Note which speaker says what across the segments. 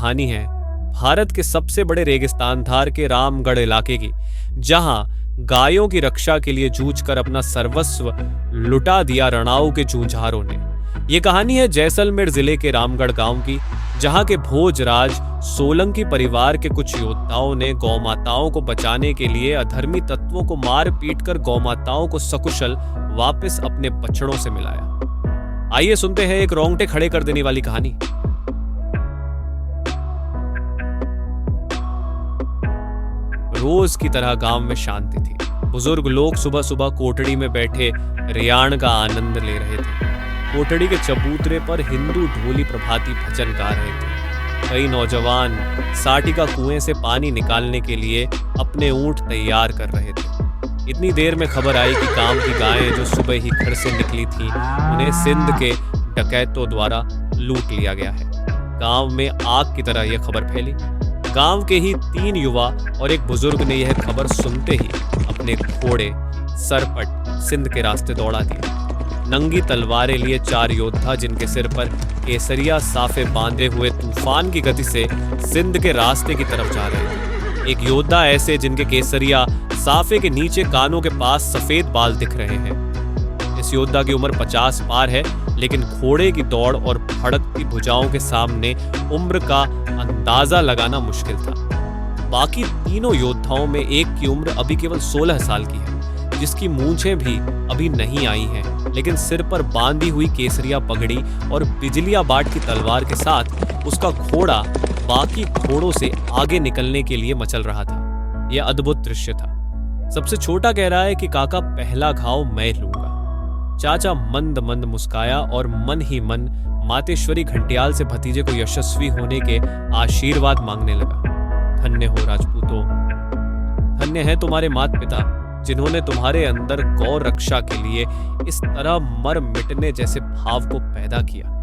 Speaker 1: कहानी है भारत के सबसे बड़े रेगिस्तान धार के रामगढ़ इलाके की, जहां गायों की रक्षा के लिए जूझकर अपना सर्वस्व लुटा दिया रणआऊ के जूझारों ने। ये कहानी है जैसलमेर जिले के रामगढ़ गांव की, जहां के भोजराज सोलंकी परिवार के कुछ योद्धाओं ने गौमाताओं को बचाने के लिए अधर्मी तत्वों को मार पीट कर गौमाताओं को सकुशल वापस अपने बछड़ों से मिलाया। आइए सुनते हैं एक रोंगटे खड़े कर देने वाली कहानी। रोज की तरह गांव में शांति थी। बुजुर्ग लोग सुबह सुबह कोठड़ी में बैठे रियाण का आनंद ले रहे थे। कोठड़ी के चबूतरे पर हिंदू ढोली प्रभाती भजन गा रहे थे। कई नौजवान साटिका कुएं से पानी निकालने के लिए अपने ऊंट तैयार कर रहे थे। इतनी देर में खबर आई कि गांव की गायें जो सुबह ही घर से निकली थीं, उन्हें सिंध के डकैतों द्वारा लूट लिया गया है। गांव में आग की तरह यह खबर फैली। गांव के ही 3 युवा और एक बुजुर्ग ने यह खबर सुनते ही अपने घोड़े सरपट सिंध के रास्ते दौड़ा दिए। नंगी तलवारें लिए 4 योद्धा, जिनके सिर पर केसरिया साफे बांधे हुए तूफान की गति से सिंध के रास्ते की तरफ जा रहे थे। एक योद्धा ऐसे जिनके केसरिया साफे के नीचे कानों के पास सफेद बाल दिख रहे हैं। इस योद्धा की उम्र 50 पार है, लेकिन घोड़े की दौड़ और भड़कती भुजाओं के सामने उम्र का अंदाजा लगाना मुश्किल था। बाकी तीनों योद्धाओं में एक की उम्र अभी केवल 16 साल की है, जिसकी मूंछें भी अभी नहीं आई हैं, लेकिन सिर पर बांधी हुई केसरिया पगड़ी और बिजलिया बाट की तलवार के साथ उसका घोड़ा बाकी घोड़ों से आगे निकलने के लिए मचल रहा था। यह अद्भुत दृश्य था। सबसे छोटा कह रहा है कि काका, पहला घाव मैं लूंगा। चाचा मंद मंद मुस्काया और मन ही मन मातेश्वरी घंटियाल से भतीजे को यशस्वी होने के आशीर्वाद मांगने लगा। धन्य हो राजपूतों, धन्य है तुम्हारे माता पिता, जिन्होंने तुम्हारे अंदर गौ रक्षा के लिए इस तरह मर मिटने जैसे भाव को पैदा किया।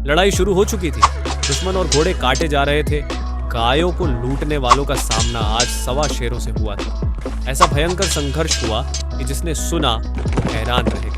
Speaker 1: लड़ाई शुरू हो चुकी थी। दुश्मन और घोड़े काटे जा रहे थे। गायों को लूटने वालों का सामना आज 1.25 शेरों से हुआ था। ऐसा भयंकर संघर्ष हुआ कि जिसने सुना वो हैरान रह गया।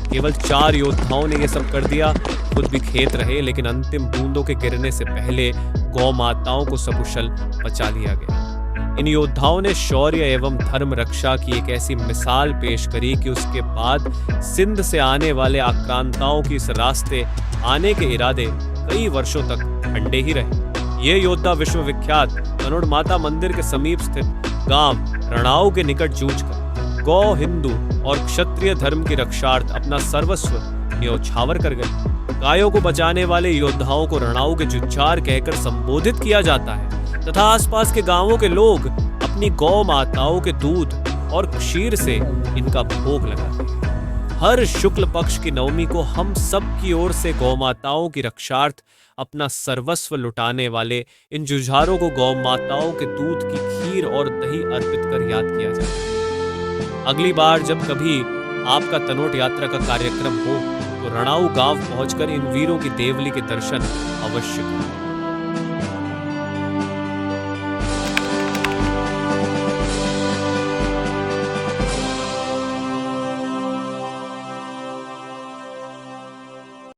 Speaker 1: केवल 4 योद्धाओं ने यह सब कर दिया, खुद भी खेत रहे, लेकिन अंतिम बूंदों के गिरने से पहले गौ माताओं को सकुशल बचा लिया गया। इन योद्धाओं ने शौर्य एवं धर्म रक्षा की एक ऐसी मिसाल पेश करी कि उसके बाद सिंध से आने वाले आक्रांताओं की इस रास्ते आने के इरादे कई वर्षों तक ठंडे ही रहे। ये योद्धा विश्वविख्यात तनोड़ माता मंदिर के समीप स्थित गांव रणआऊ के निकट जूझकर गौ, हिंदू और क्षत्रिय धर्म की रक्षार्थ अपना सर्वस्व न्योछावर कर गए। गायों को बचाने वाले योद्धाओं को रणआऊ के जुझार कहकर संबोधित किया जाता है तथा आसपास के गांवों के लोग अपनी गौ माताओं के दूध और क्षीर से इनका भोग लगाते हैं। हर शुक्ल पक्ष की नवमी को हम सब की ओर से गौ माताओं की रक्षार्थ अपना सर्वस्व लुटाने वाले इन जुझारों को गौ माताओं के दूध की खीर और दही अर्पित कर याद किया जाता है। अगली बार जब कभी आपका तनोट यात्रा का कार्यक्रम हो तो रणआऊ गांव पहुंचकर इन वीरों की देवली के दर्शन अवश्य करें।